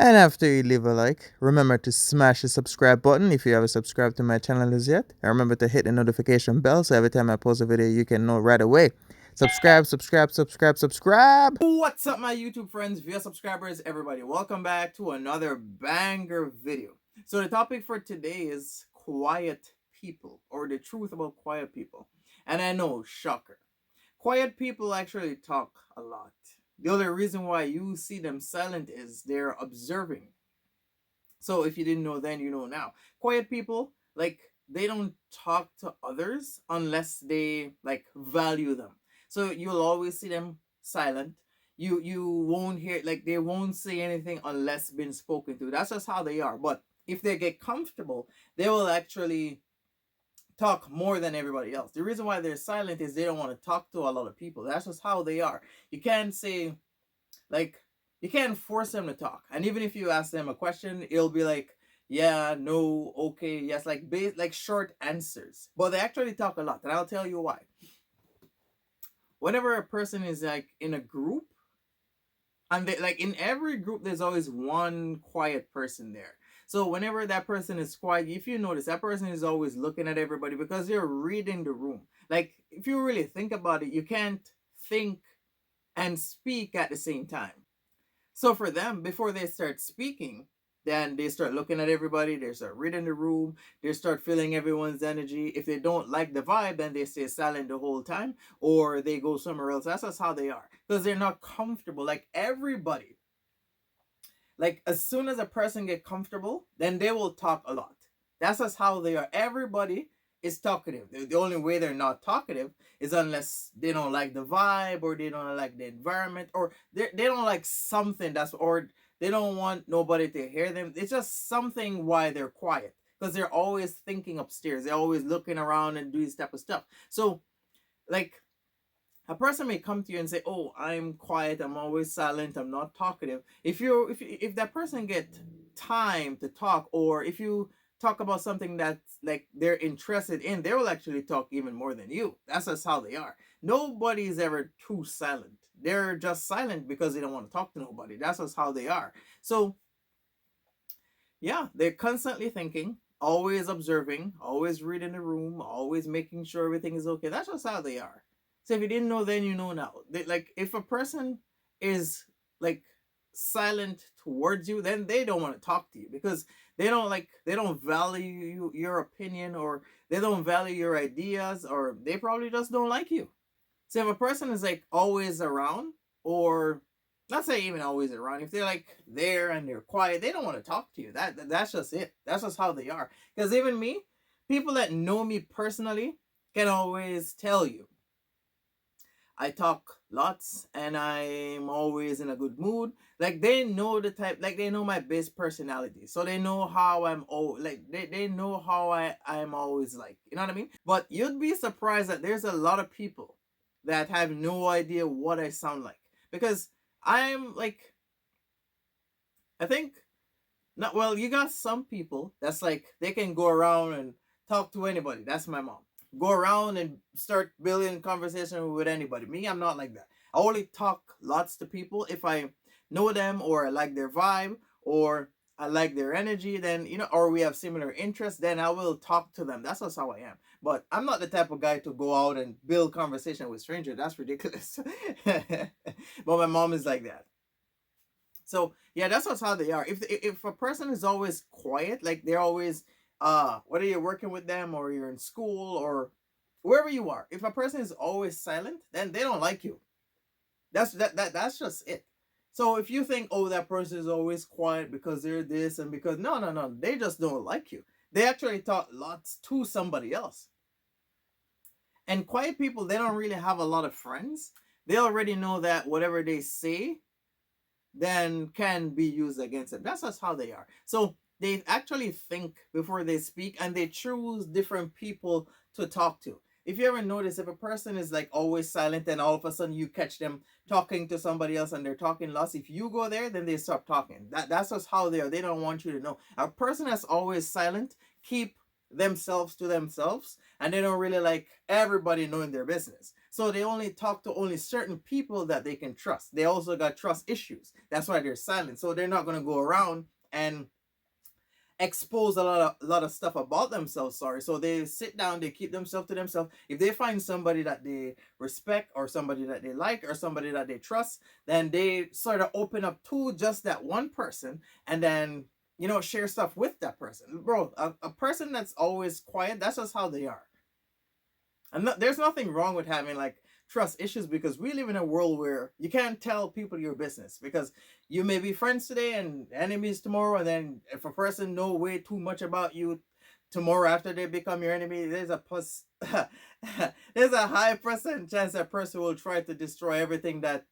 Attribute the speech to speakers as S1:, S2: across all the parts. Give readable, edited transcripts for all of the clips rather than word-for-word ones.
S1: And after you leave a like, remember to smash the subscribe button if you haven't subscribed to my channel as yet. And remember to hit the notification bell so every time I post a video, you can know right away. Subscribe, subscribe, subscribe, subscribe.
S2: What's up, my YouTube friends, via subscribers, everybody? Welcome back to another banger video. So the topic for today is quiet people, or the truth about quiet people. And I know, shocker, quiet people actually talk a lot. The only reason why you see them silent is they're observing. So if you didn't know then, you know now. Quiet people, like, they don't talk to others unless they like value them. So you'll always see them silent. You won't hear, like, they won't say anything unless been spoken to. That's just how they are. But if they get comfortable, they will actually talk more than everybody else. The reason why they're silent is they don't want to talk to a lot of people. That's just how they are. You can't say, like, you can't force them to talk. And even if you ask them a question, it'll be like, yeah, no, okay, yes, like like short answers. But they actually talk a lot, and I'll tell you why. Whenever a person is like in a group, and they, like, in every group there's always one quiet person there. So whenever that person is quiet, if you notice, that person is always looking at everybody because they're reading the room. Like, if you really think about it, you can't think and speak at the same time. So for them, before they start speaking, then they start looking at everybody, they start reading the room, they start feeling everyone's energy. If they don't like the vibe, then they stay silent the whole time, or they go somewhere else. That's just how they are. Because they're not comfortable. Like, everybody, like, as soon as a person get comfortable, then they will talk a lot. That's just how they are. Everybody is talkative. The only way they're not talkative is unless they don't like the vibe, or they don't like the environment, or they don't like something that's, or they don't want nobody to hear them. It's just something why they're quiet, because they're always thinking upstairs. They're always looking around and doing this type of stuff. So, like, a person may come to you and say, "Oh, I'm quiet. I'm always silent. I'm not talkative." If that person get time to talk, or if you talk about something that's like they're interested in, they will actually talk even more than you. That's just how they are. Nobody is ever too silent. They're just silent because they don't want to talk to nobody. That's just how they are. So yeah, they're constantly thinking, always observing, always reading the room, always making sure everything is okay. That's just how they are. So if you didn't know then, you know now. Like, if a person is like silent towards you, then they don't want to talk to you because they don't value your opinion, or they don't value your ideas, or they probably just don't like you. So if a person is like always around, or not say even always around, if they're like there and they're quiet, they don't want to talk to you. That's just it. That's just how they are. Because even me, people that know me personally can always tell you I talk lots and I'm always in a good mood. Like, they know the type, like, they know my base personality. So they know how I'm, oh, like, they know how I'm always like. You know what I mean? But you'd be surprised that there's a lot of people that have no idea what I sound like. Because I'm like, I think, not, well, you got some people that's like, they can go around and talk to anybody. That's my mom. Go around and start building conversation with anybody. Me, I'm not like that. I only talk lots to people if I know them, or I like their vibe, or I like their energy, then, or we have similar interests, then I will talk to them. That's just how I am. But I'm not the type of guy to go out and build conversation with strangers. That's ridiculous. But my mom is like that. So yeah, that's just how they are. If a person is always quiet, like they're always whether you're working with them or you're in school or wherever you are, if a person is always silent, then they don't like you. That's just it. So if you think, oh, that person is always quiet because they're this and because, no, they just don't like you. They actually talk lots to somebody else. And quiet people, they don't really have a lot of friends. They already know that whatever they say then can be used against them. That's just how they are. So they actually think before they speak, and they choose different people to talk to. If you ever notice, if a person is like always silent and all of a sudden you catch them talking to somebody else and they're talking lots, if you go there, then they stop talking. That's just how they are. They don't want you to know. A person that's always silent keep themselves to themselves, and they don't really like everybody knowing their business. So they only talk to only certain people that they can trust. They also got trust issues. That's why they're silent. So they're not going to go around and expose a lot of stuff about themselves. Sorry. So they sit down, they keep themselves to themselves. If they find somebody that they respect or somebody that they like or somebody that they trust, then they sort of open up to just that one person, and then share stuff with that person. Bro, a person that's always quiet, that's just how they are. And there's nothing wrong with having like trust issues, because we live in a world where you can't tell people your business, because you may be friends today and enemies tomorrow. And then if a person know way too much about you tomorrow after they become your enemy, there's a high percent chance that person will try to destroy everything that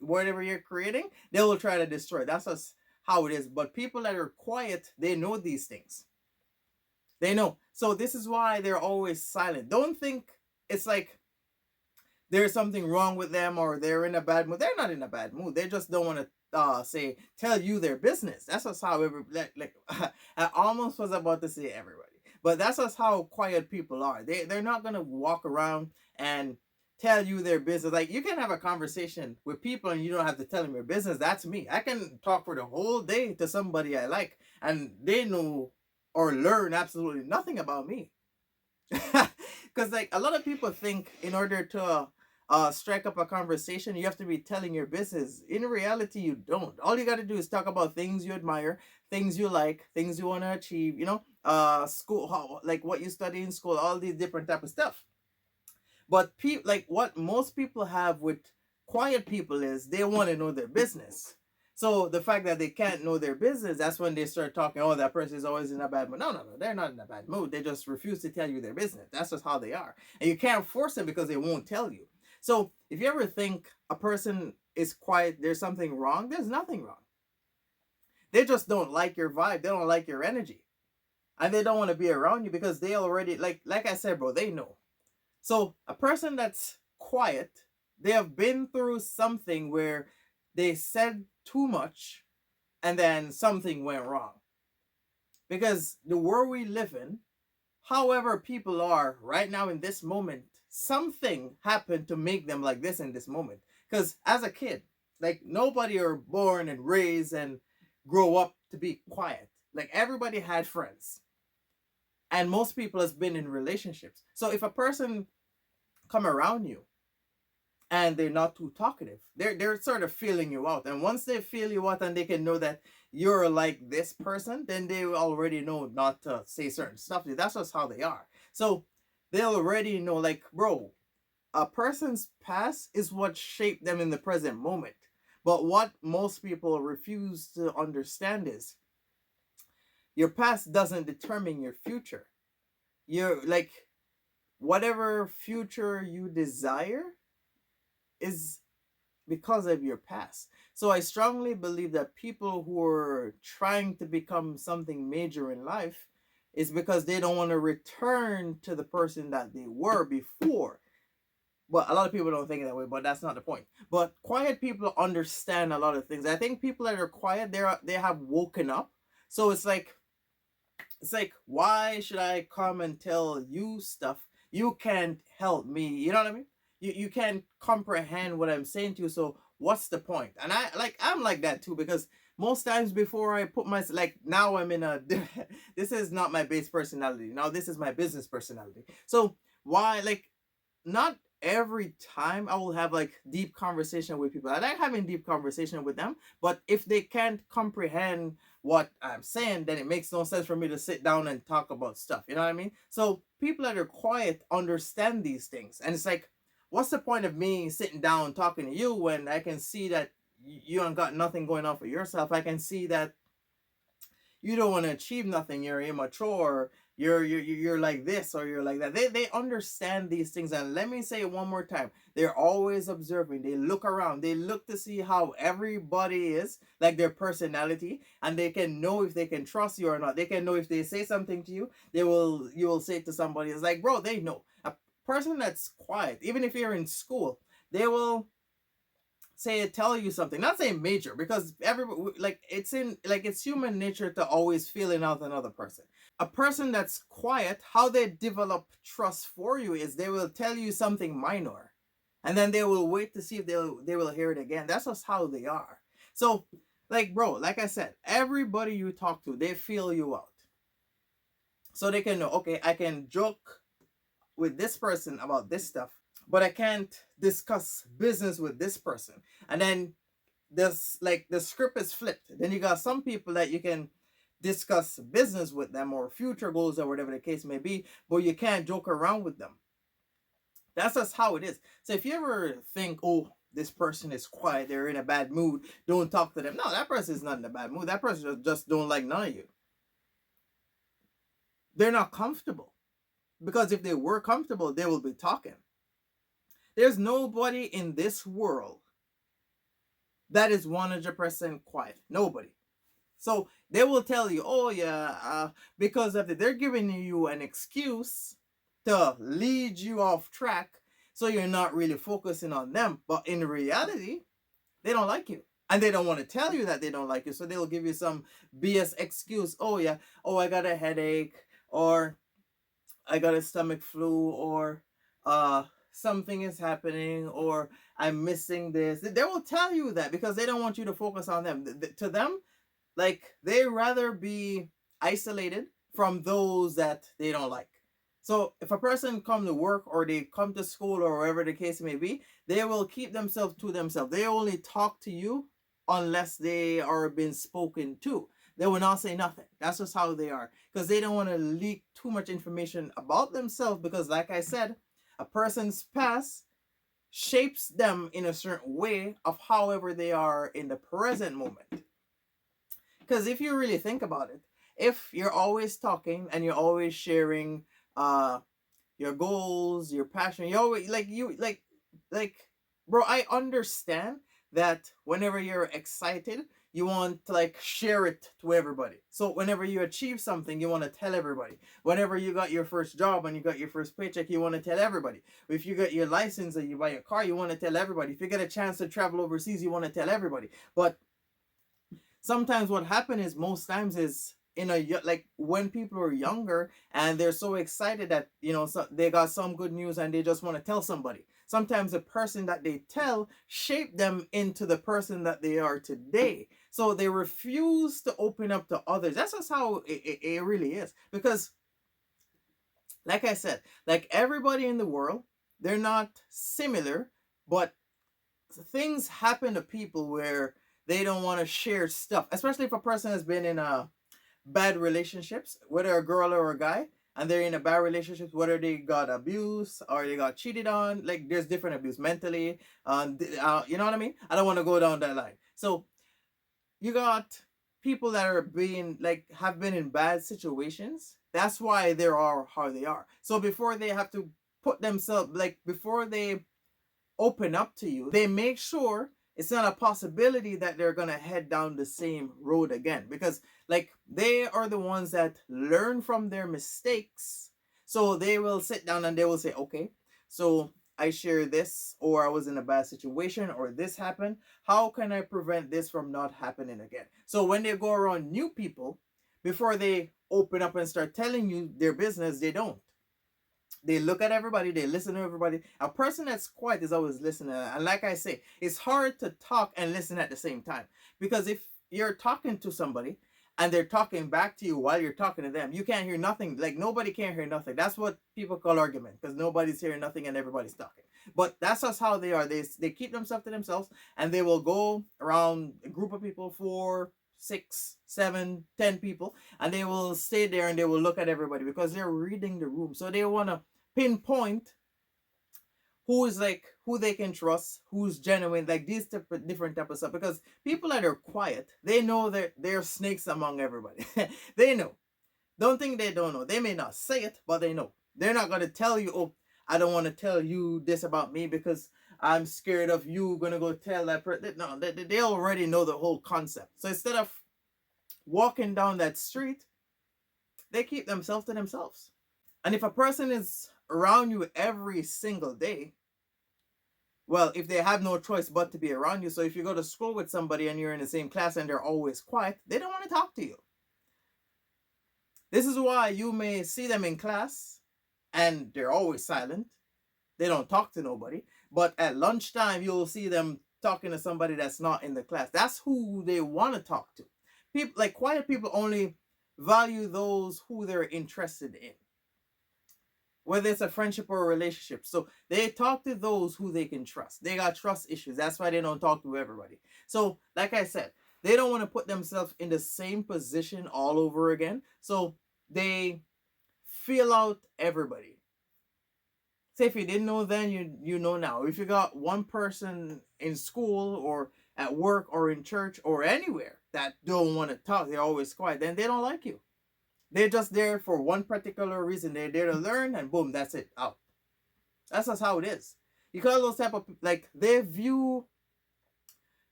S2: whatever you're creating, they will try to destroy. That's just how it is. But people that are quiet, they know these things. They know. So this is why they're always silent. Don't think it's like there's something wrong with them or they're in a bad mood. They're not in a bad mood. They just don't want to tell you their business. That's just how like I almost was about to say everybody. But that's just how quiet people are. They're not gonna walk around and tell you their business. Like, you can have a conversation with people and you don't have to tell them your business. That's me. I can talk for the whole day to somebody I like, and they know or learn absolutely nothing about me. Because like a lot of people think in order to strike up a conversation, you have to be telling your business. In reality, you don't. All you got to do is talk about things you admire, things you like, things you want to achieve, school, like what you study in school, all these different type of stuff. But like what most people have with quiet people is they want to know their business. So the fact that they can't know their business, that's when they start talking, oh, that person is always in a bad mood. No, no, no, they're not in a bad mood. They just refuse to tell you their business. That's just how they are. And you can't force them because they won't tell you. So if you ever think a person is quiet, there's something wrong, there's nothing wrong. They just don't like your vibe. They don't like your energy. And they don't want to be around you because they already, like I said, bro, they know. So a person that's quiet, they have been through something where they said too much and then something went wrong. Because the world we live in, however people are right now in this moment, something happened to make them like this in this moment. Because as a kid, like, nobody are born and raised and grow up to be quiet. Like, everybody had friends. And most people has been in relationships. So if a person come around you and they're not too talkative, they're sort of feeling you out. And once they feel you out and they can know that you're like this person, then they already know not to say certain stuff. That's just how they are. So they'll already know, like, bro, a person's past is what shaped them in the present moment. But what most people refuse to understand is your past doesn't determine your future. You're like, whatever future you desire is because of your past. So I strongly believe that people who are trying to become something major in life is because they don't want to return to the person that they were before. But a lot of people don't think that way, but that's not the point. But quiet people understand a lot of things. I think people that are quiet, they have woken up. So it's like, why should I come and tell you stuff? You can't help me. You know what I mean? You can't comprehend what I'm saying to you. So what's the point? And I'm like that too, because most times before I put my, like, now I'm in a this is not my base personality. Now this is my business personality. So why, like, not every time I will have like deep conversation with people. I like having deep conversation with them, but if they can't comprehend what I'm saying, then it makes no sense for me to sit down and talk about stuff. You know what I mean? So people that are quiet understand these things. And it's like, what's the point of me sitting down talking to you when I can see that you ain't got nothing going on for yourself? I can see that you don't want to achieve nothing. You're immature. You're like this or you're like that. They understand these things. And let me say it one more time. They're always observing. They look around. They look to see how everybody is, like their personality, and they can know if they can trust you or not. They can know if they say something to you, you will say it to somebody. It's like, bro, they know. A person that's quiet, even if you're in school, they will say tell you something, not saying major, because everybody, like, it's human nature to always feeling out another person. A person that's quiet, how they develop trust for you is they will tell you something minor, and then they will wait to see if they will hear it again. That's just how they are. So, like, bro, like I said, everybody you talk to, they feel you out, so they can know, okay, I can joke with this person about this stuff, but I can't discuss business with this person. And then there's like the script is flipped. Then you got some people that you can discuss business with them or future goals or whatever the case may be, but you can't joke around with them. That's just how it is. So if you ever think, oh, this person is quiet, they're in a bad mood, don't talk to them. No, that person is not in a bad mood. That person just don't like none of you. They're not comfortable. Because if they were comfortable, they will be talking. There's nobody in this world that is 100% quiet. Nobody. So they will tell you, oh yeah, because of they're giving you an excuse to lead you off track, so you're not really focusing on them. But in reality, they don't like you. And they don't want to tell you that they don't like you. So they'll give you some BS excuse. Oh yeah, oh, I got a headache, or I got a stomach flu, or something is happening, or I'm missing this. They will tell you that because they don't want you to focus on them. To them, like, they rather be isolated from those that they don't like. So if a person come to work or they come to school or wherever the case may be, they will keep themselves to themselves. They only talk to you unless they are being spoken to. They will not say nothing. That's just how they are, because they don't want to leak too much information about themselves, because like I said, a person's past shapes them in a certain way of however they are in the present moment. Because if you really think about it, if you're always talking and you're always sharing your goals, your passion, you always like bro, I understand that whenever you're excited, you want to like share it to everybody. So whenever you achieve something, you want to tell everybody. Whenever you got your first job and you got your first paycheck, you want to tell everybody. If you got your license and you buy a car, you want to tell everybody. If you get a chance to travel overseas, you want to tell everybody. But sometimes what happens is, most times is, like when people are younger and they're so excited that, so they got some good news and they just want to tell somebody. Sometimes the person that they tell shape them into the person that they are today, so they refuse to open up to others. That's just how it really is. Because like I said, like everybody in the world, they're not similar, but things happen to people where they don't want to share stuff, especially if a person has been in a bad relationships, whether a girl or a guy, and they're in a bad relationship, whether they got abused or they got cheated on. Like, there's different abuse mentally, you know what I mean? I don't want to go down that line. So you got people that are being like have been in bad situations. That's why they are how they are. So before they have to put themselves, like, before they open up to you, they make sure it's not a possibility that they're gonna head down the same road again, because like they are the ones that learn from their mistakes. So they will sit down and they will say, okay, so I share this, or I was in a bad situation, or this happened. How can I prevent this from not happening again? So when they go around new people, before they open up and start telling you their business, they don't. They look at everybody, they listen to everybody. A person that's quiet is always listening. And like I say, it's hard to talk and listen at the same time. Because if you're talking to somebody and they're talking back to you while you're talking to them, you can't hear nothing. Like, nobody can hear nothing. That's what people call argument, because nobody's hearing nothing and everybody's talking. But that's just how they are. They keep themselves to themselves, and they will go around a group of people, 4, 6, 7, 10 people, and they will stay there and they will look at everybody because they're reading the room. So they want to pinpoint who is like who they can trust, who's genuine, like these different type of stuff. Because people that are quiet, they know that they're snakes among everybody. They know. Don't think they don't know. They may not say it, but they know. They're not gonna tell you, oh, I don't want to tell you this about me because I'm scared of you gonna go tell that person. No, they already know the whole concept. So instead of walking down that street, they keep themselves to themselves. And if a person is around you every single day, well, if they have no choice but to be around you. So if you go to school with somebody and you're in the same class and they're always quiet, they don't want to talk to you. This is why you may see them in class and they're always silent. They don't talk to nobody. But at lunchtime, you'll see them talking to somebody that's not in the class. That's who they want to talk to. People like quiet people only value those who they're interested in, whether it's a friendship or a relationship. So they talk to those who they can trust. They got trust issues. That's why they don't talk to everybody. So, like I said, they don't want to put themselves in the same position all over again. So they feel out everybody. Say if you didn't know then, you know now. If you got one person in school or at work or in church or anywhere that don't want to talk, they're always quiet, then they don't like you. They're just there for one particular reason. They're there to learn, and boom, that's it. Out. That's just how it is. You got those type of like they view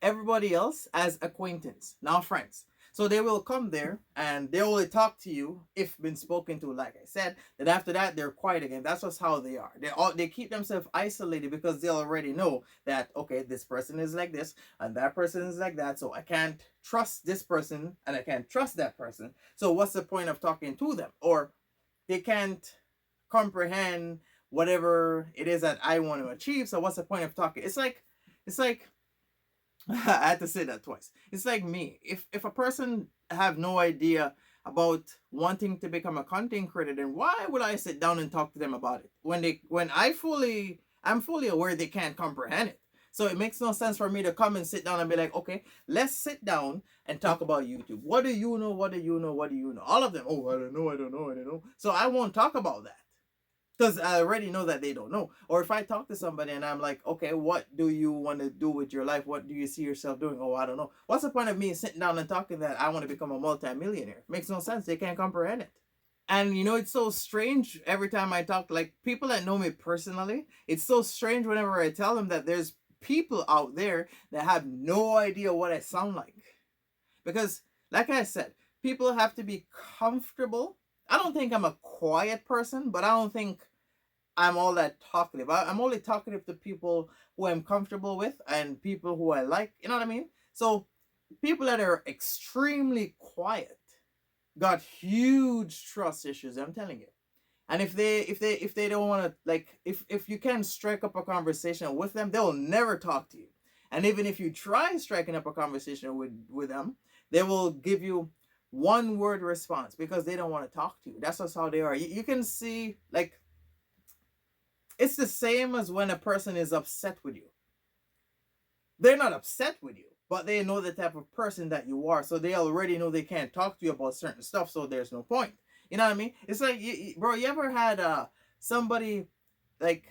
S2: everybody else as acquaintance, not friends. So they will come there and they only talk to you if been spoken to, like I said. Then after that, they're quiet again. That's just how they are. They keep themselves isolated because they already know that okay, this person is like this and that person is like that. So I can't trust this person and I can't trust that person. So what's the point of talking to them? Or they can't comprehend whatever it is that I want to achieve. So what's the point of talking? It's like I had to say that twice. It's like me. If a person have no idea about wanting to become a content creator, then why would I sit down and talk to them about it when I'm fully aware they can't comprehend it. So it makes no sense for me to come and sit down and be like, okay, let's sit down and talk about YouTube. What do you know? What do you know? What do you know? All of them. Oh, I don't know. I don't know. I don't know. So I won't talk about that because I already know that they don't know. Or if I talk to somebody and I'm like, okay, what do you want to do with your life? What do you see yourself doing? Oh, I don't know. What's the point of me sitting down and talking that I want to become a multimillionaire? Makes no sense. They can't comprehend it. And it's so strange every time I talk, like people that know me personally, it's so strange whenever I tell them that there's people out there that have no idea what I sound like. Because, like I said, people have to be comfortable. I don't think I'm a quiet person, but I don't think I'm all that talkative. I'm only talkative to people who I'm comfortable with and people who I like. You know what I mean? So people that are extremely quiet got huge trust issues. I'm telling you. And if they don't want to, like, if you can strike up a conversation with them, they'll never talk to you. And even if you try striking up a conversation with them, they will give you one word response because they don't want to talk to you. That's just how they are. You can see, like, it's the same as when a person is upset with you. They're not upset with you, but they know the type of person that you are. So they already know they can't talk to you about certain stuff. So there's no point. You know what I mean? It's like, bro, you ever had somebody, like,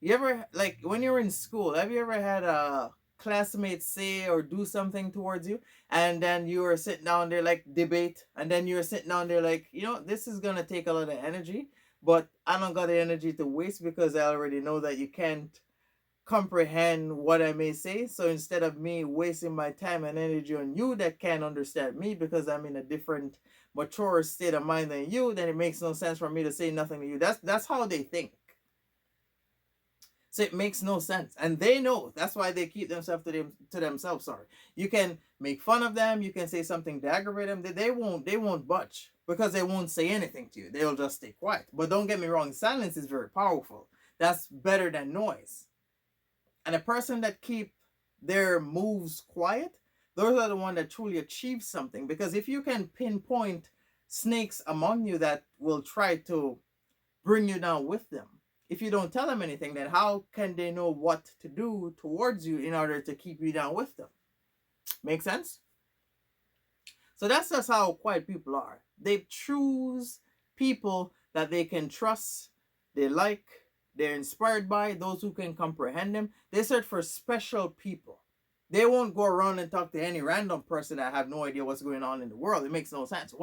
S2: you ever, like, when you were in school, have you ever had a classmate say or do something towards you, and then you were sitting down there, like, debate, and then you were sitting down there, like, this is gonna take a lot of energy, but I don't got the energy to waste because I already know that you can't comprehend what I may say. So instead of me wasting my time and energy on you that can't understand me because I'm in a different mature state of mind than you, then it makes no sense for me to say nothing to you. That's how they think. So it makes no sense, and they know. That's why they keep themselves to themselves. Sorry, you can make fun of them. You can say something to aggravate them. They won't budge because they won't say anything to you. They'll just stay quiet. But don't get me wrong, silence is very powerful. That's better than noise. And a person that keep their moves quiet, those are the one that truly achieve something. Because if you can pinpoint snakes among you that will try to bring you down with them, if you don't tell them anything, then how can they know what to do towards you in order to keep you down with them? Make sense? So that's just how quiet people are. They choose people that they can trust, they like, they're inspired by, those who can comprehend them. They search for special people. They won't go around and talk to any random person that have no idea what's going on in the world. It makes no sense.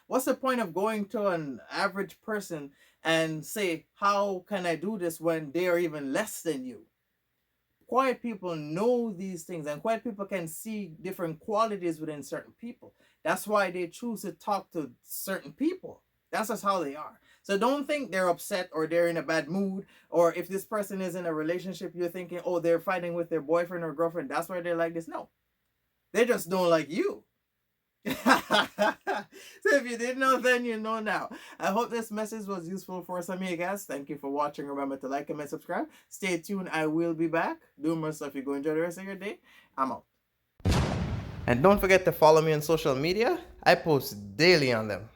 S2: What's the point of going to an average person and say, how can I do this when they are even less than you? Quiet people know these things, and quiet people can see different qualities within certain people. That's why they choose to talk to certain people. That's just how they are. So So don't think they're upset or they're in a bad mood, or if this person is in a relationship, you're thinking, oh, they're fighting with their boyfriend or girlfriend, that's why they're like this. No, they just don't like you. So if you didn't know then, you know now. I hope this message was useful for some of you guys. Thank you for watching. Remember to like, comment, subscribe. Stay tuned. I will be back doing more stuff. You go enjoy the rest of your day. I'm out. And don't forget to follow me on social media. I post daily on them.